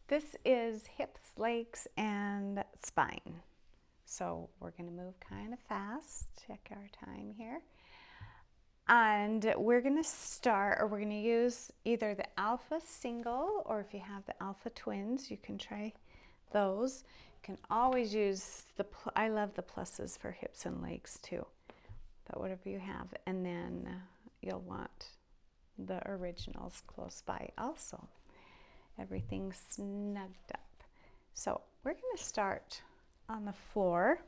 This is hips, legs, and spine. So we're going to move kind of fast. Check our time here. And we're going to start, or we're going to use either the alpha single, or if you have the alpha twins, you can try those. You can always use I love the pluses for hips and legs too, but whatever you have. And then you'll want the originals close by also. Everything's snugged up. So we're going to start on the floor,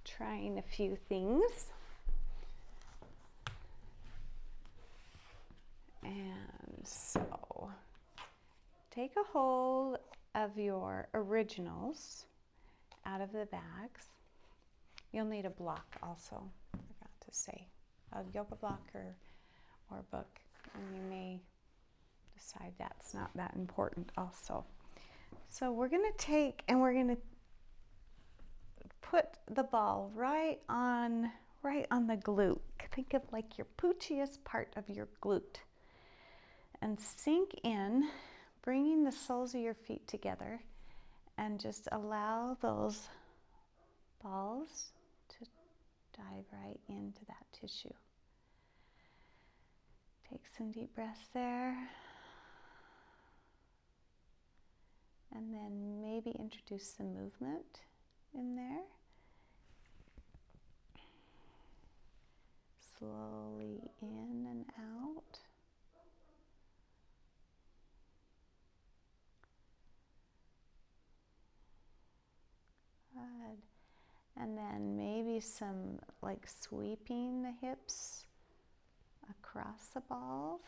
trying a few things. And so take a hold of your originals out of the bags. You'll need a block also, I forgot to say, a yoga block or book, and you may decide that's not that important also. So we're going to take and we're going to put the ball right on the glute. Think of like your poochiest part of your glute. And sink in, bringing the soles of your feet together, and just allow those balls to dive right into that tissue. Take some deep breaths there. And then maybe introduce some movement in there. Slowly in and out. Good. And then maybe some like sweeping the hips across the balls.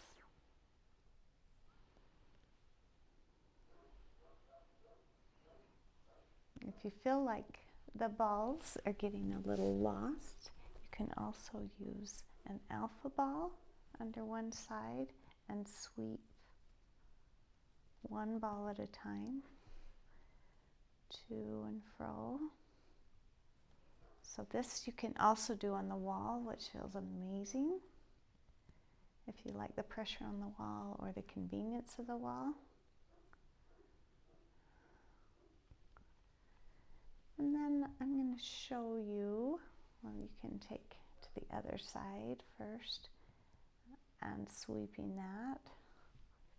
If you feel like the balls are getting a little lost, you can also use an alpha ball under one side and sweep one ball at a time, to and fro. So this you can also do on the wall, which feels amazing if you like the pressure on the wall or the convenience of the wall. And then I'm going to show you, well, you can take to the other side first and sweeping that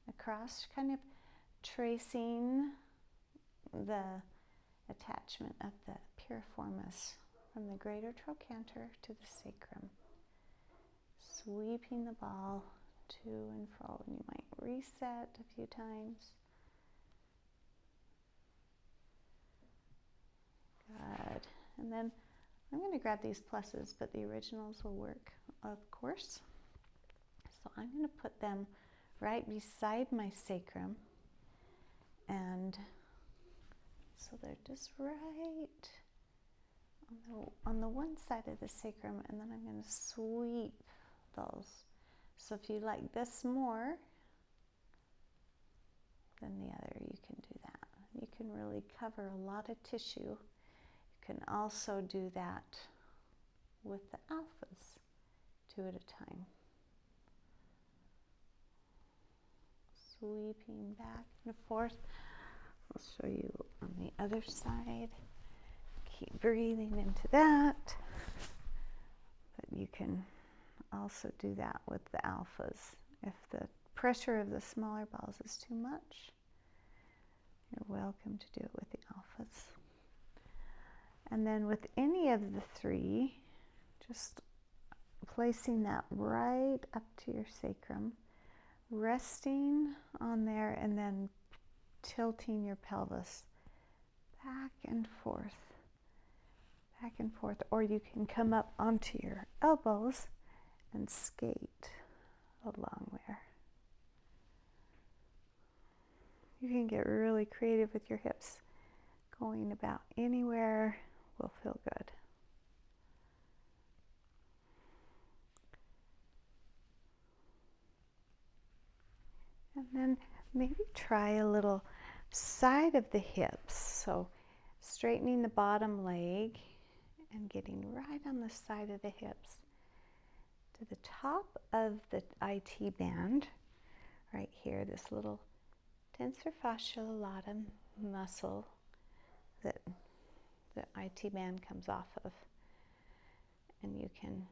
across, kind of tracing the attachment of the piriformis from the greater trochanter to the sacrum. Sweeping the ball to and fro, and you might reset a few times. Good. And then I'm going to grab these pluses, but the originals will work, of course. So I'm going to put them right beside my sacrum, and so they're just right on the one side of the sacrum, and then I'm going to sweep those. So if you like this more than the other, you can do that. You can really cover a lot of tissue. You can also do that with the alphas, 2 at a time. Sweeping back and forth. I'll show you on the other side. Keep breathing into that. But you can also do that with the alphas. If the pressure of the smaller balls is too much, you're welcome to do it with the alphas. And then with any of the 3, just placing that right up to your sacrum, resting on there, and then tilting your pelvis back and forth, or you can come up onto your elbows and skate along there. You can get really creative with your hips. Going about anywhere will feel good. And then maybe try a little side of the hips. So straightening the bottom leg and getting right on the side of the hips to the top of the IT band right here, this little tensor fascia latae muscle that the IT band comes off of. And you can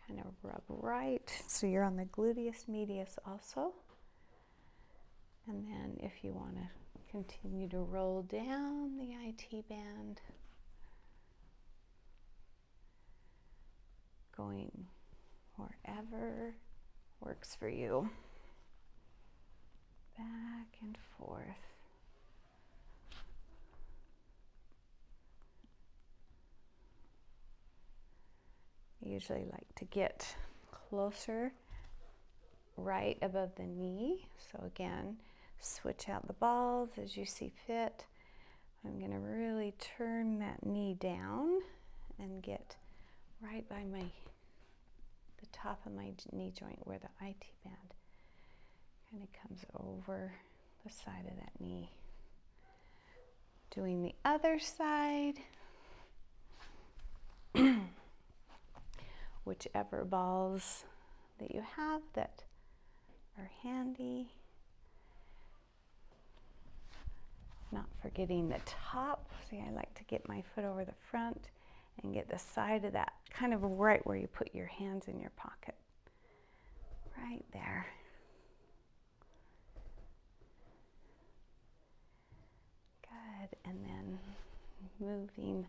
kind of rub right, so you're on the gluteus medius also. And then if you want to continue to roll down the IT band, going wherever works for you. Back and forth. I usually like to get closer right above the knee. So again, switch out the balls as you see fit. I'm going to really turn that knee down and get right by the top of my knee joint where the IT band kind of comes over the side of that knee. Doing the other side. Whichever balls that you have that are handy. Not forgetting the top. See, I like to get my foot over the front and get the side of that, kind of right where you put your hands in your pocket. Right there. Good. And then moving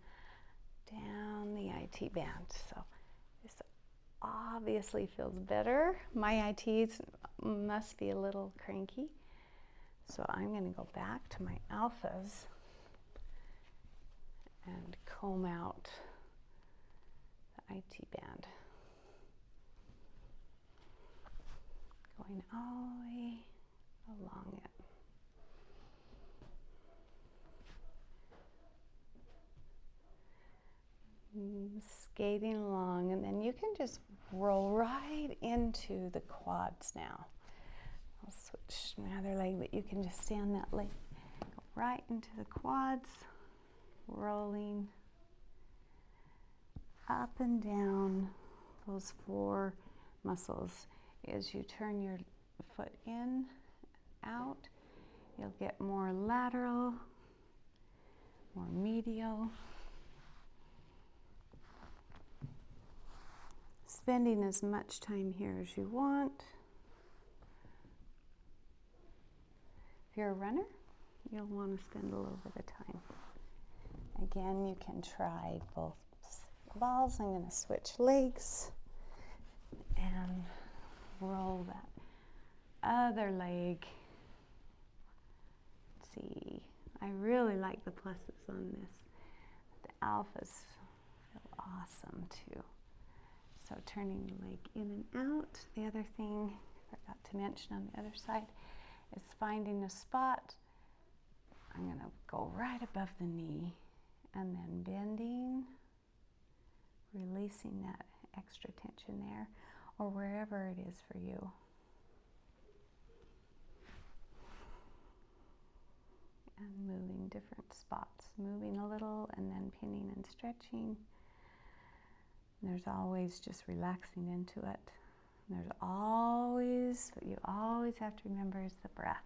down the IT band. So this obviously feels better. My ITs must be a little cranky. So I'm going to go back to my alphas and comb out the IT band. Going all the way along it. Skating along, and then you can just roll right into the quads now. I'll switch my other leg, but you can just stay on that leg. Go right into the quads, rolling up and down those 4 muscles. As you turn your foot in and out, you'll get more lateral, more medial. Spending as much time here as you want. If you're a runner, you'll want to spend a little bit of time. Again, you can try both balls. I'm going to switch legs and roll that other leg. Let's see, I really like the pluses on this. The alphas feel awesome too. So turning the leg in and out. The other thing I forgot to mention on the other side is finding a spot. I'm going to go right above the knee and then bending, releasing that extra tension there, or wherever it is for you. And moving different spots, moving a little and then pinning and stretching. And there's always just relaxing into it. And there's always, what you always have to remember is the breath.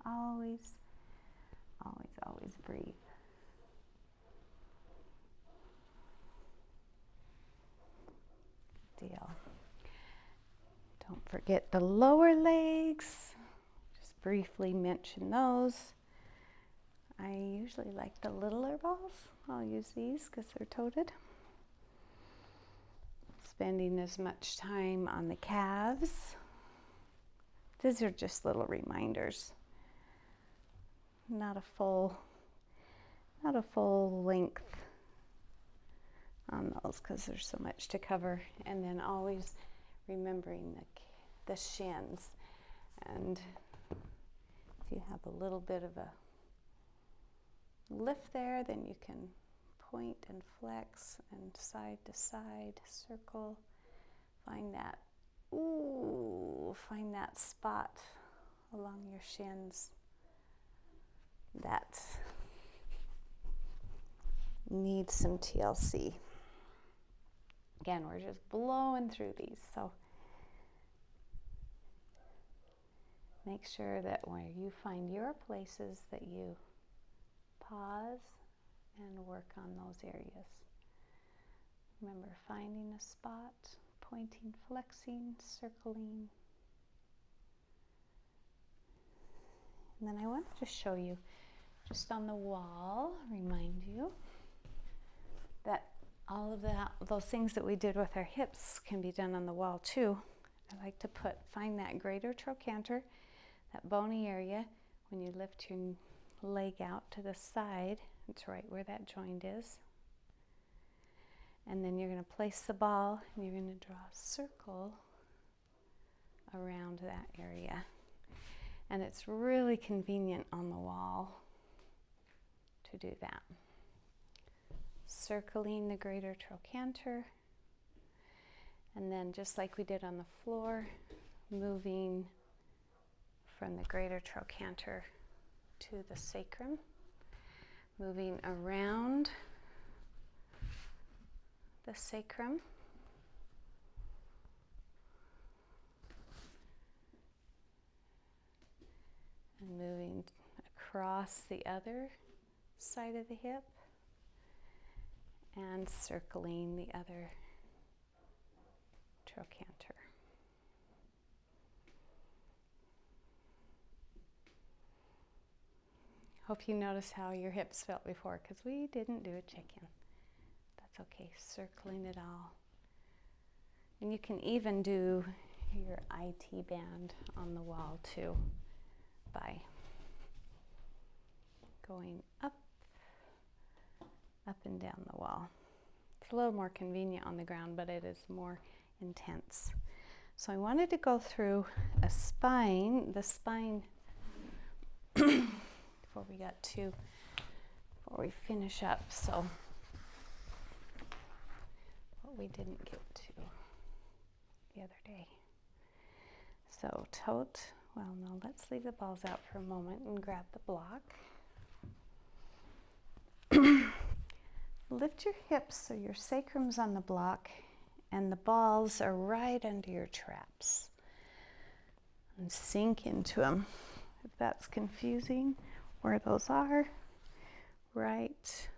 Always, always, always breathe. Good deal. Don't forget the lower legs. Just briefly mention those. I usually like the littler balls. I'll use these because they're toted. Spending as much time on the calves. These are just little reminders. Not a full length on those because there's so much to cover. And then always remembering the shins. And if you have a little bit of a lift there, then you can point and flex and side to side, circle. Find that spot along your shins that needs some TLC. Again, we're just blowing through these, so Make sure that where you find your places that you pause and work on those areas. Remember, finding a spot, pointing, flexing, circling. And then I want to just show you, just on the wall, remind you that all of those things that we did with our hips can be done on the wall too. I like to find that greater trochanter, that bony area. When you lift your leg out to the side, it's right where that joint is. And then you're going to place the ball and you're going to draw a circle around that area. And it's really convenient on the wall to do that. Circling the greater trochanter. And then just like we did on the floor, moving from the greater trochanter to the sacrum, moving around the sacrum, and moving across the other side of the hip, and circling the other trochanter. Hope you notice how your hips felt before, because we didn't do a chicken. That's okay, circling it all. And you can even do your IT band on the wall too, by going up and down the wall. It's a little more convenient on the ground, but it is more intense. So I wanted to go through the spine before we finish up. So what we didn't get to the other day. So let's leave the balls out for a moment and grab the block. Lift your hips so your sacrum's on the block and the balls are right under your traps. And sink into them. If that's confusing, where those are, right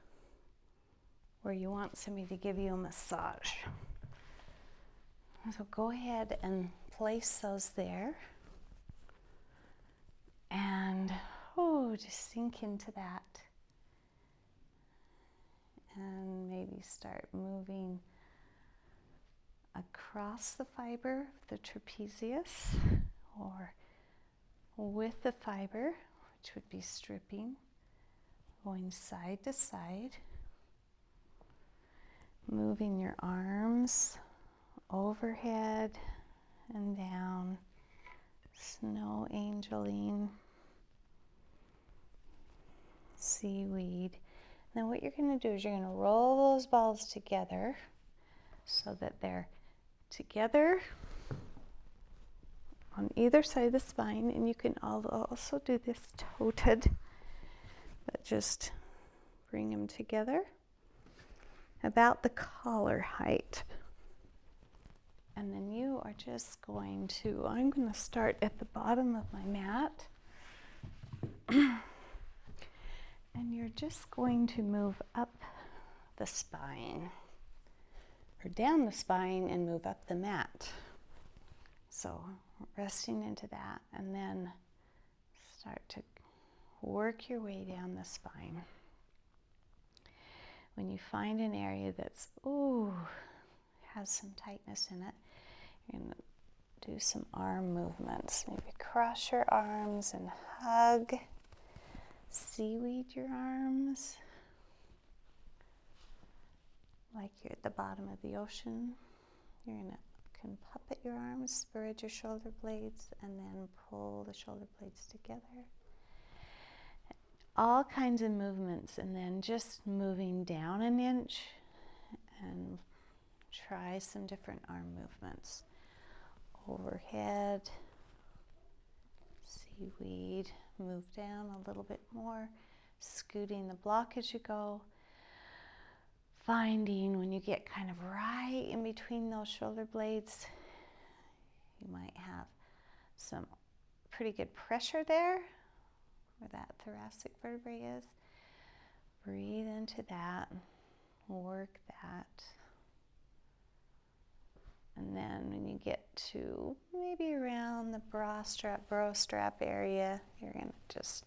where you want somebody to give you a massage. So go ahead and place those there. And just sink into that. And maybe start moving across the fiber of the trapezius, or with the fiber, which would be stripping, going side to side, moving your arms overhead and down, snow angeling, seaweed. And then what you're going to do is you're going to roll those balls together so that they're together on either side of the spine, and you can also do this toted, but just bring them together about the collar height. And then you are just I'm going to start at the bottom of my mat. And you're just going to move up the spine, or down the spine and move up the mat. So resting into that, and then start to work your way down the spine. When you find an area that's, has some tightness in it, you're going to do some arm movements. Maybe cross your arms and hug. Seaweed your arms like you're at the bottom of the ocean. You're going to can puppet your arms, spread your shoulder blades, and then pull the shoulder blades together. All kinds of movements, and then just moving down an inch and try some different arm movements. Overhead, seaweed, move down a little bit more, scooting the block as you go. Finding when you get kind of right in between those shoulder blades, you might have some pretty good pressure there, where that thoracic vertebrae is. Breathe into that, work that. And then when you get to maybe around the bra strap area, you're going to just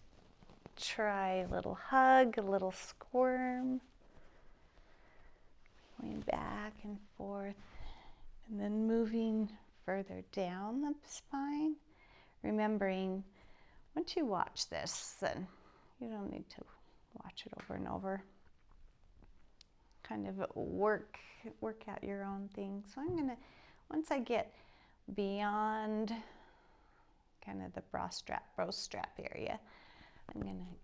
try a little hug, a little squirm, going back and forth, and then moving further down the spine. Remembering, once you watch this, then you don't need to watch it over and over. Kind of work out your own thing. So I'm gonna, once I get beyond kind of the bro strap area, I'm gonna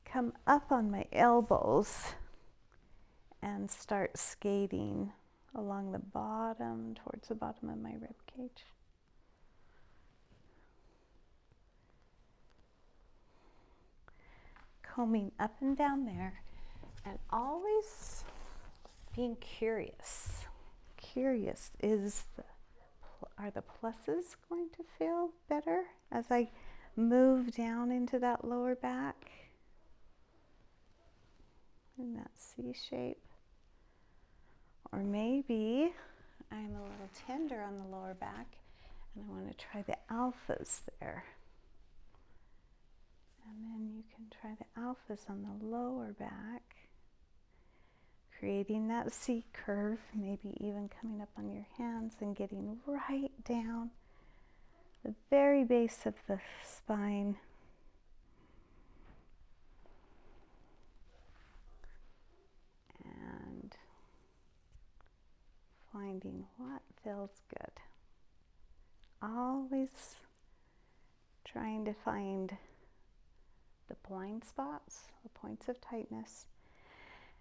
come up on my elbows and start skating along the bottom, towards the bottom of my rib cage. Combing up and down there, and always being curious. Curious, are the pluses going to feel better as I move down into that lower back in that C shape? Or maybe I'm a little tender on the lower back and I want to try the alphas there. And then you can try the alphas on the lower back, creating that C curve, maybe even coming up on your hands and getting right down the very base of the spine. And finding what feels good. Always trying to find the blind spots, the points of tightness,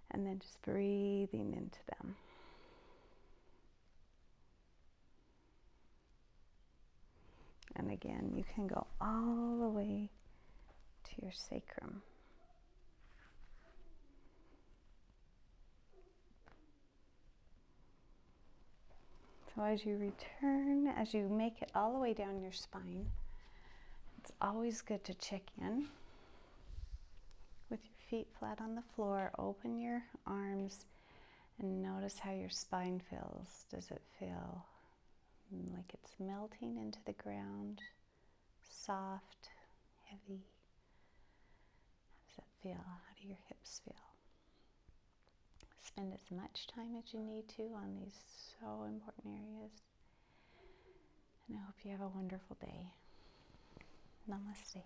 and then just breathing into them. And again, you can go all the way to your sacrum. So as you return, as you make it all the way down your spine, it's always good to check in with your feet flat on the floor. Open your arms and notice how your spine feels. Does it feel like it's melting into the ground? Soft, heavy? How does it feel? How do your hips feel? Spend as much time as you need to on these so important areas. And I hope you have a wonderful day. Namaste.